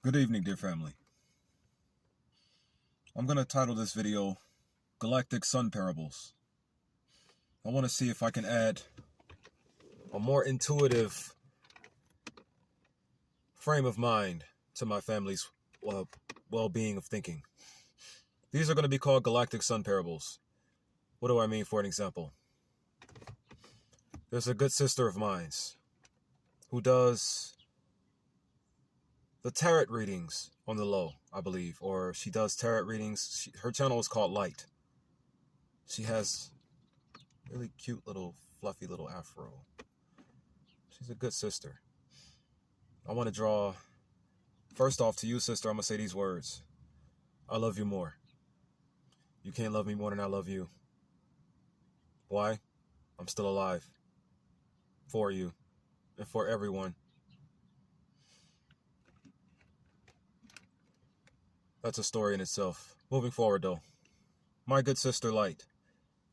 Good evening, dear family. I'm going to title this video Galactic Sun Parables. I want to see if I can add a more intuitive frame of mind to my family's well-being of thinking. These are going to be called Galactic Sun Parables. What do I mean? For an example, there's a good sister of mine who does the tarot readings on the low, I believe, or she does tarot readings. Her channel is called Light. She has really cute little fluffy little afro. She's a good sister. I want to draw, first off, to you, sister, I'm going to say these words. I love you more. You can't love me more than I love you. Why? I'm still alive. For you. And for everyone. That's a story in itself. Moving forward, though. My good sister Light,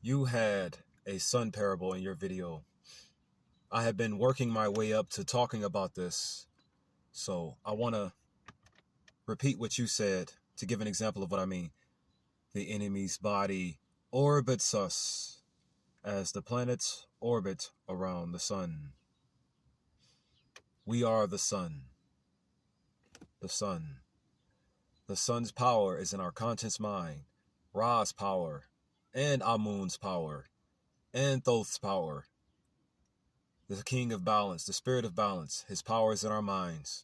you had a sun parable in your video. I have been working my way up to talking about this, so I want to repeat what you said to give an example of what I mean. The enemy's body orbits us as the planets orbit around the sun. We are the sun. The sun. The sun's power is in our conscious mind. Ra's power, and Amun's power, and Thoth's power. The king of balance, the spirit of balance, his power is in our minds.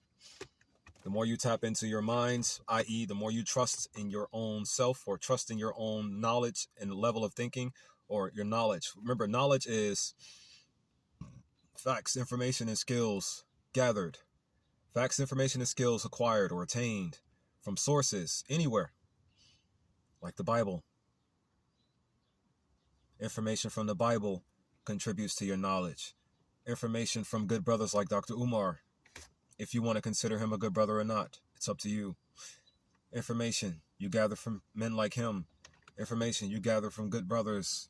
The more you tap into your minds, i.e. the more you trust in your own self or trust in your own knowledge and level of thinking or your knowledge. Remember, knowledge is facts, information, and skills gathered. Facts, information, and skills acquired or attained from sources anywhere, like the Bible. Information from the Bible contributes to your knowledge. Information from good brothers like Dr. Umar, if you want to consider him a good brother or not, it's up to you. Information you gather from men like him. Information you gather from good brothers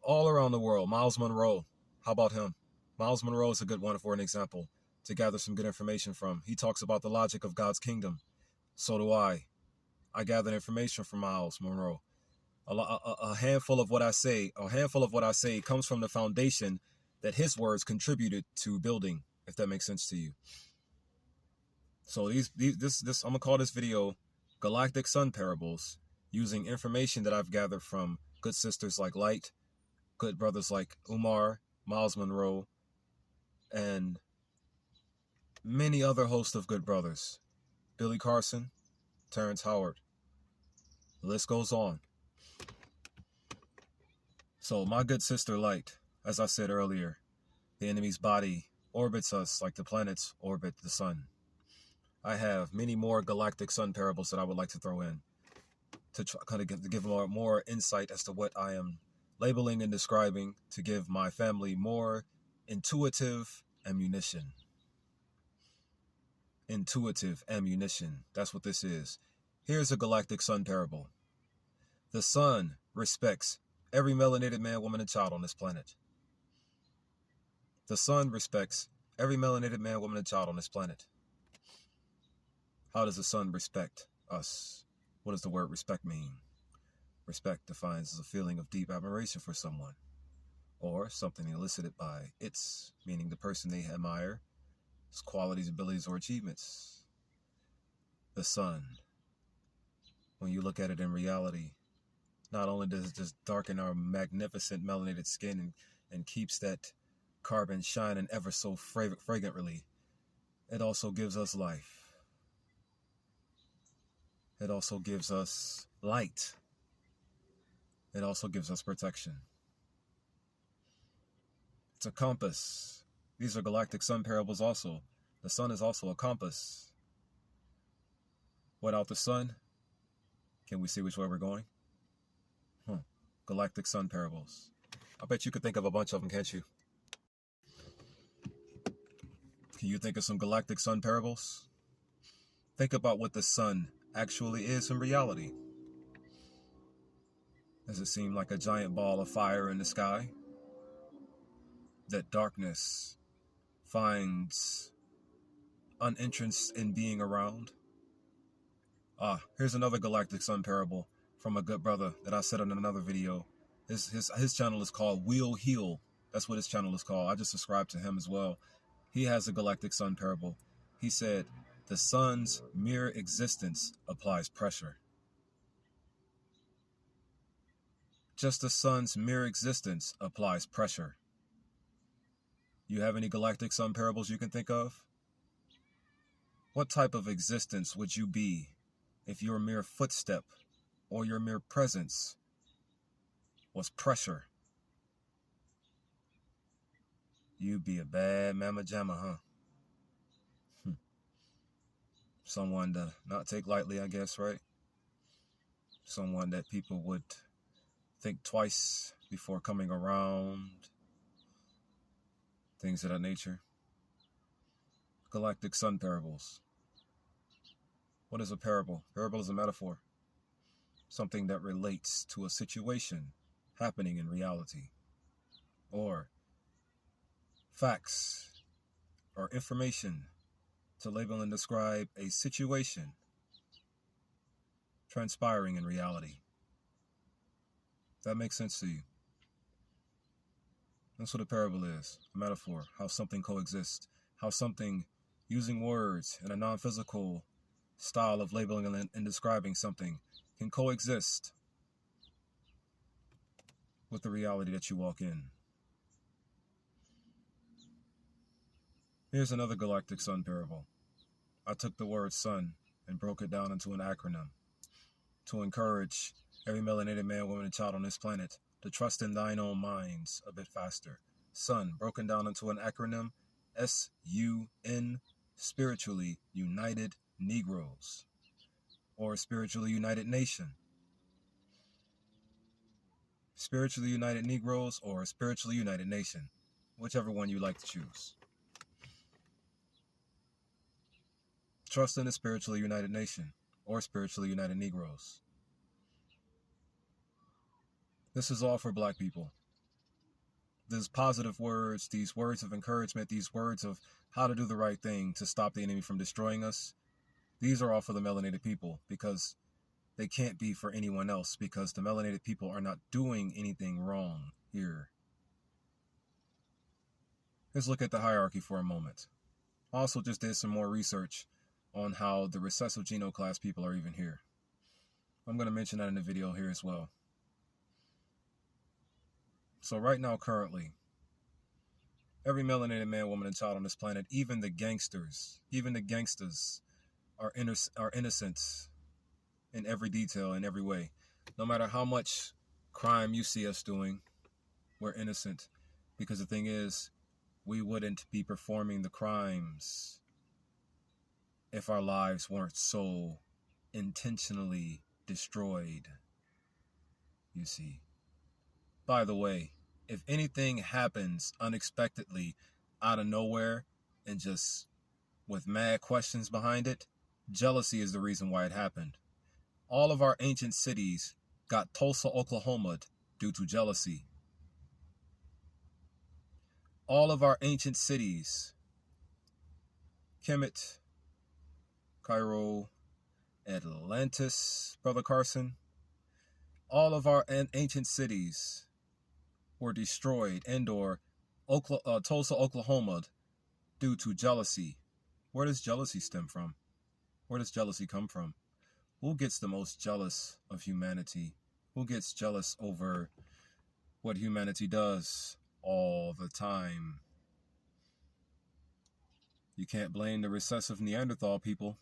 all around the world. Miles Monroe, how about him? Miles Monroe is a good one for an example to gather some good information from. He talks about the logic of God's kingdom. So do I. I gathered information from Miles Monroe. A handful of what I say comes from the foundation that his words contributed to building, if that makes sense to you. So this I'm gonna call this video Galactic Sun Parables, using information that I've gathered from good sisters like Light, good brothers like Umar, Miles Monroe, and many other hosts of good brothers. Billy Carson, Terrence Howard. The list goes on. So my good sister Light, as I said earlier, the enemy's body orbits us like the planets orbit the sun. I have many more galactic sun parables that I would like to throw in to try, to give more insight as to what I am labeling and describing, to give my family more intuitive ammunition. Intuitive ammunition. That's what this is. Here's a galactic sun parable. The sun respects every melanated man, woman, and child on this planet. The sun respects every melanated man, woman, and child on this planet. How does the sun respect us? What does the word respect mean? Respect defines as a feeling of deep admiration for someone, or something elicited by its, meaning the person they admire, its qualities, abilities, or achievements. The sun, when you look at it in reality, not only does it just darken our magnificent melanated skin and keeps that carbon shining ever so fragrantly, it also gives us life. It also gives us light. It also gives us protection. It's a compass. These are galactic sun parables also. The sun is also a compass. Without the sun, can we see which way we're going? Galactic sun parables. I bet you could think of a bunch of them, can't you? Can you think of some galactic sun parables? Think about what the sun actually is in reality. Does it seem like a giant ball of fire in the sky that darkness finds an entrance in being around? Here's another Galactic Sun Parable from a good brother that I said in another video. His channel is called Will Heal. That's what his channel is called. I just subscribe to him as well. He has a Galactic Sun Parable. He said, the sun's mere existence applies pressure. Just the sun's mere existence applies pressure. You have any Galactic Sun Parables you can think of? What type of existence would you be if your mere footstep or your mere presence was pressure? You'd be a bad mamma jamma, huh? Someone to not take lightly, I guess, right? Someone that people would think twice before coming around. Things of that nature. Galactic Sun Parables. What is a parable? Parable is a metaphor. Something that relates to a situation happening in reality. Or facts or information to label and describe a situation transpiring in reality. That makes sense to you? That's what a parable is, a metaphor, how something coexists, how something, using words in a non-physical style of labeling and describing something, can coexist with the reality that you walk in. Here's another Galactic Sun Parable. I took the word sun and broke it down into an acronym to encourage every melanated man, woman, and child on this planet to trust in thine own minds a bit faster. Sun, broken down into an acronym, S-U-N, Spiritually United Negroes, or Spiritually United Nation. Spiritually United Negroes or Spiritually United Nation, whichever one you like to choose. Trust in a spiritually united nation or spiritually united Negroes. This is all for Black people. These positive words, these words of encouragement, these words of how to do the right thing to stop the enemy from destroying us, these are all for the melanated people because they can't be for anyone else because the melanated people are not doing anything wrong here. Let's look at the hierarchy for a moment. I also just did some more research on how the recessive genoclass people are even here. I'm going to mention that in the video here as well. So right now, currently, every melanated man, woman, and child on this planet, even the gangsters are innocent in every detail, in every way. No matter how much crime you see us doing, we're innocent. Because the thing is, we wouldn't be performing the crimes if our lives weren't so intentionally destroyed, you see. By the way, if anything happens unexpectedly out of nowhere and just with mad questions behind it, jealousy is the reason why it happened. All of our ancient cities got Tulsa, Oklahoma due to jealousy. All of our ancient cities, Kemet, Cairo, Atlantis, Brother Carson, all of our ancient cities were destroyed and/or Tulsa, Oklahoma, due to jealousy. Where does jealousy stem from? Where does jealousy come from? Who gets the most jealous of humanity? Who gets jealous over what humanity does all the time? You can't blame the recessive Neanderthal people.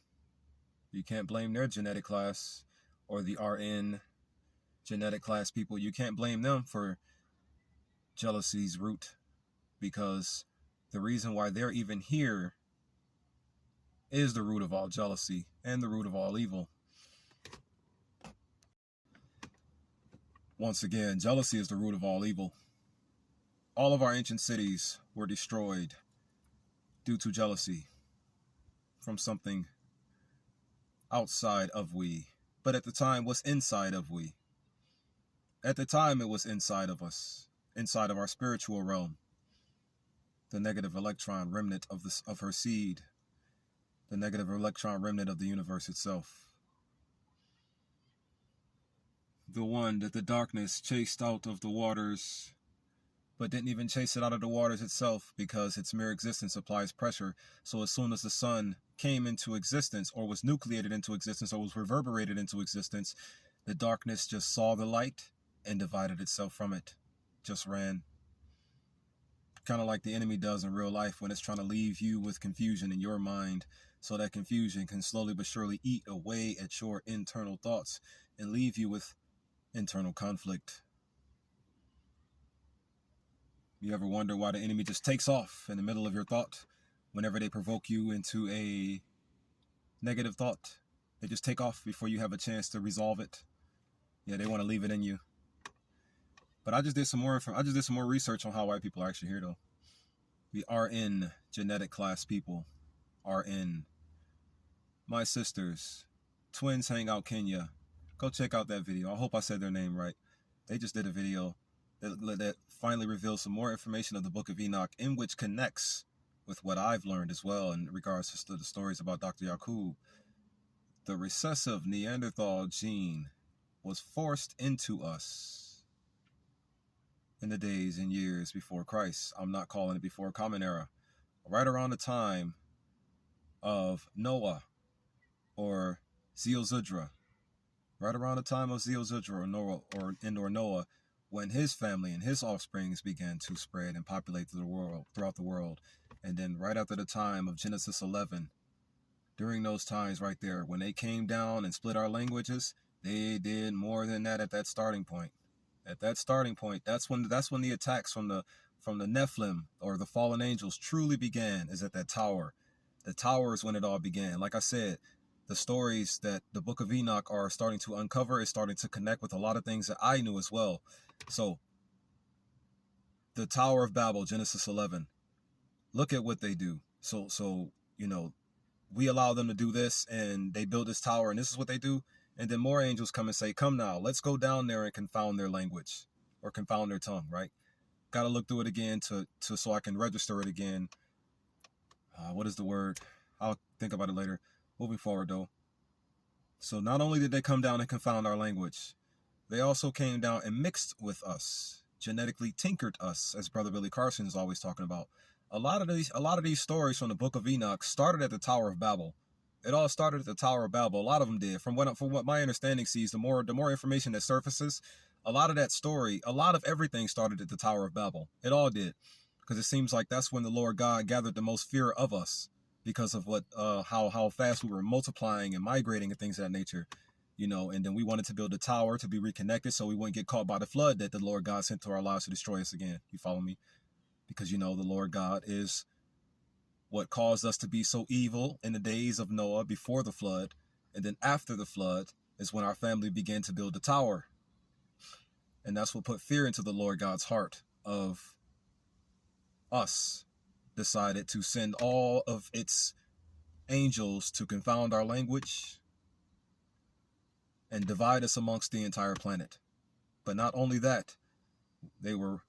You can't blame their genetic class or the RN genetic class people. You can't blame them for jealousy's root, because the reason why they're even here is the root of all jealousy and the root of all evil. Once again, jealousy is the root of all evil. All of our ancient cities were destroyed due to jealousy from something outside of we, but at the time was inside of we. At the time it was inside of us, inside of our spiritual realm. The negative electron remnant of her seed, the negative electron remnant of the universe itself. the one that the darkness chased out of the waters, but didn't even chase it out of the waters itself, because its mere existence applies pressure. So as soon as the sun came into existence, or was nucleated into existence, or was reverberated into existence, the darkness just saw the light and divided itself from it, just ran. Kind of like the enemy does in real life when it's trying to leave you with confusion in your mind, so that confusion can slowly but surely eat away at your internal thoughts and leave you with internal conflict. You ever wonder why the enemy just takes off in the middle of your thought whenever they provoke you into a negative thought? They just take off before you have a chance to resolve it. Yeah, they want to leave it in you. But I just did some more research on how white people are actually here, though. We are in genetic class people. Are in. My sisters, Twins Hang Out Kenya. Go check out that video. I hope I said their name right. They just did a video that finally reveals some more information of the Book of Enoch, in which connects with what I've learned as well in regards to the stories about Dr. Yakub. The recessive Neanderthal gene was forced into us in the days and years before Christ. I'm not calling it before Common Era. Right around the time of Noah or Zeozudra. Right around the time of Zeozudra or Noah, when his family and his offsprings began to spread and populate throughout the world. And then right after the time of Genesis 11, during those times right there, when they came down and split our languages, they did more than that at that starting point. At that starting point, that's when the attacks from the Nephilim, or the fallen angels, truly began, is at that tower. The tower is when it all began. Like I said, the stories that the Book of Enoch are starting to uncover is starting to connect with a lot of things that I knew as well. So, the Tower of Babel, Genesis 11, look at what they do. So we allow them to do this, and they build this tower, and this is what they do. And then more angels come and say, come now, let's go down there and confound their language, or confound their tongue, right? Got to look through it again so I can register it again. What is the word? I'll think about it later. Moving forward, though. So not only did they come down and confound our language, they also came down and mixed with us, genetically tinkered us, as Brother Billy Carson is always talking about. A lot of these stories from the Book of Enoch started at the Tower of Babel. It all started at the Tower of Babel. A lot of them did. From what my understanding sees, the more information that surfaces, a lot of that story, a lot of everything started at the Tower of Babel. It all did, because it seems like that's when the Lord God gathered the most fear of us, because of how fast we were multiplying and migrating and things of that nature, And then we wanted to build a tower to be reconnected, so we wouldn't get caught by the flood that the Lord God sent to our lives to destroy us again. You follow me? Because the Lord God is what caused us to be so evil in the days of Noah before the flood. And then after the flood is when our family began to build the tower. And that's what put fear into the Lord God's heart of us. Decided to send all of its angels to confound our language and divide us amongst the entire planet. But not only that, they were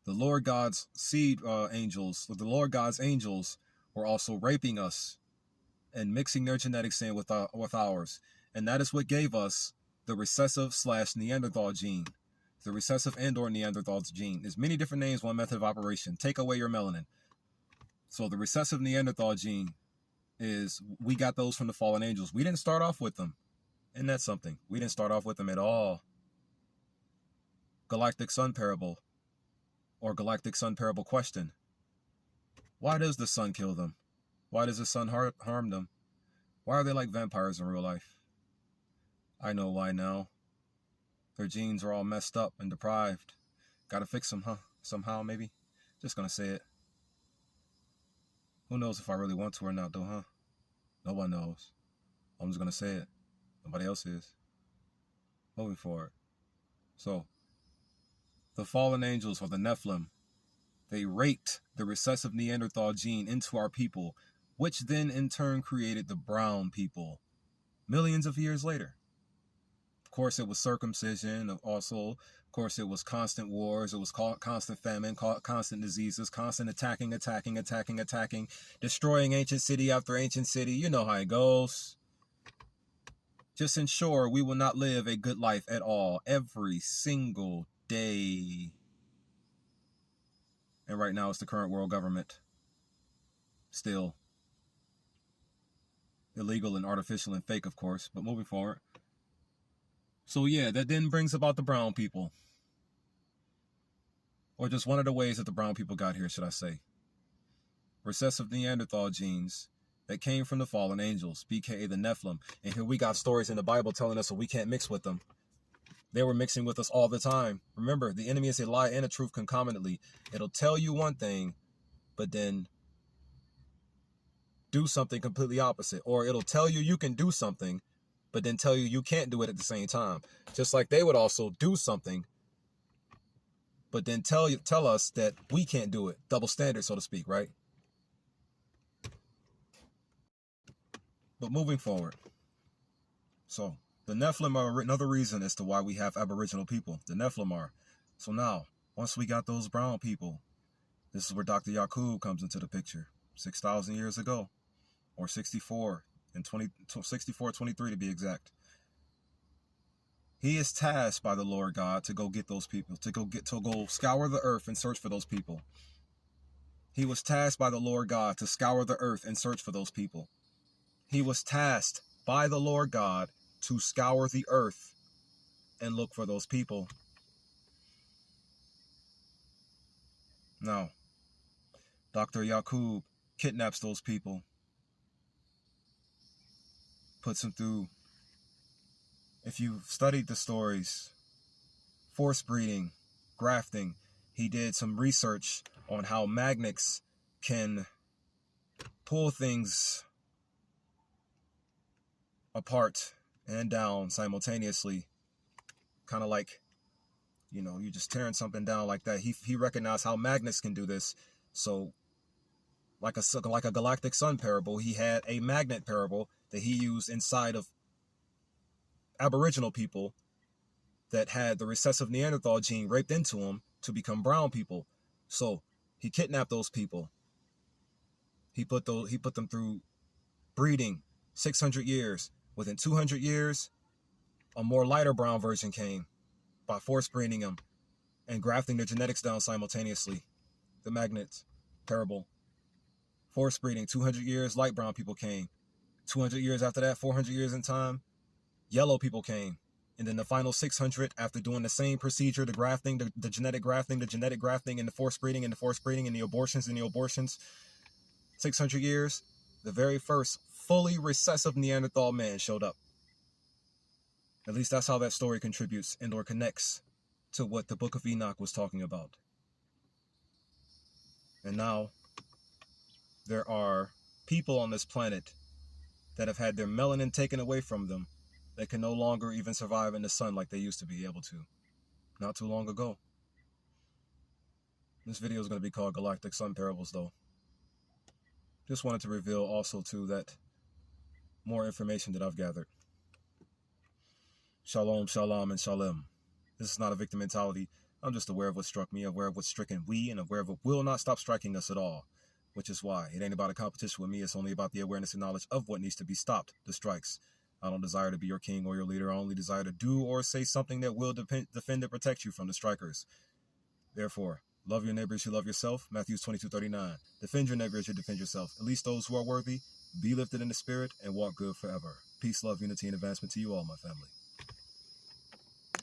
the Lord God's seed angels, the Lord God's angels were also raping us and mixing their genetics in with ours. And that is what gave us the recessive/Neanderthal gene. The recessive and/or Neanderthal gene. There's many different names, one method of operation. Take away your melanin. So the recessive Neanderthal gene we got those from the fallen angels. We didn't start off with them. And that's something. We didn't start off with them at all. Galactic Sun Parable. Or Galactic Sun Parable question. Why does the sun kill them? Why does the sun harm them? Why are they like vampires in real life? I know why now. Their genes are all messed up and deprived. Gotta fix them, huh? Somehow, maybe? Just gonna say it. Who knows if I really want to or not, though, huh? No one knows. I'm just gonna say it. Nobody else is. Moving forward. So, the fallen angels, or the Nephilim, they raped the recessive Neanderthal gene into our people, which then in turn created the brown people millions of years later. Of course, it was circumcision. Also, of course, it was constant wars. It was constant famine, constant diseases, constant attacking, destroying ancient city after ancient city. You know how it goes. just ensure we will not live a good life at all every single day. And right now it's the current world government. Still illegal and artificial and fake, of course, but moving forward. So yeah, that then brings about the brown people. Or just one of the ways that the brown people got here, should I say. Recessive Neanderthal genes that came from the fallen angels, BKA the Nephilim. And here we got stories in the Bible telling us that we can't mix with them. They were mixing with us all the time. Remember, the enemy is a lie and a truth concomitantly. It'll tell you one thing, but then do something completely opposite. Or it'll tell you you can do something, but then tell you you can't do it at the same time. Just like they would also do something, but then tell us that we can't do it. Double standard, so to speak, right? But moving forward. So, the Nephilim are another reason as to why we have Aboriginal people. The Nephilim are. So now, once we got those brown people, this is where Dr. Yakub comes into the picture. 6,000 years ago. Or 64 and 23 to be exact. He is tasked by the Lord God to go get those people, to go scour the earth and search for those people. He was tasked by the Lord God to scour the earth and search for those people. He was tasked by the Lord God to scour the earth and look for those people. Now, Dr. Yakub kidnaps those people, puts them through, if you've studied the stories, force breeding, grafting. He did some research on how magnets can pull things apart and down simultaneously. Kind of like, you just tearing something down like that. He recognized how magnets can do this. So like a Galactic Sun Parable, he had a magnet parable that he used inside of Aboriginal people that had the recessive Neanderthal gene raped into them to become brown people. So he kidnapped those people. He put them through breeding, 600 years. Within 200 years, a more lighter brown version came by force breeding them and grafting their genetics down simultaneously. The magnet parable. Force breeding, 200 years, light brown people came. 200 years after that, 400 years in time, yellow people came. And then the final 600, after doing the same procedure, the grafting, the genetic grafting, and the force breeding, and the abortions, 600 years, the very first fully recessive Neanderthal man showed up. At least that's how that story contributes and or connects to what the Book of Enoch was talking about. And now, there are people on this planet that have had their melanin taken away from them that can no longer even survive in the sun like they used to be able to. Not too long ago. This video is going to be called Galactic Sun Parables, though. Just wanted to reveal also, too, that more information that I've gathered. Shalom, shalom, and shalom. This is not a victim mentality. I'm just aware of what struck me, aware of what's stricken we, and aware of what will not stop striking us at all. Which is why it ain't about a competition with me. It's only about the awareness and knowledge of what needs to be stopped, the strikes. I don't desire to be your king or your leader. I only desire to do or say something that will defend and protect you from the strikers. Therefore, love your neighbor as you love yourself. Matthew 22:39. Defend your neighbor as you defend yourself. At least those who are worthy. Be lifted in the spirit and walk good forever. Peace, love, unity, and advancement to you all, my family.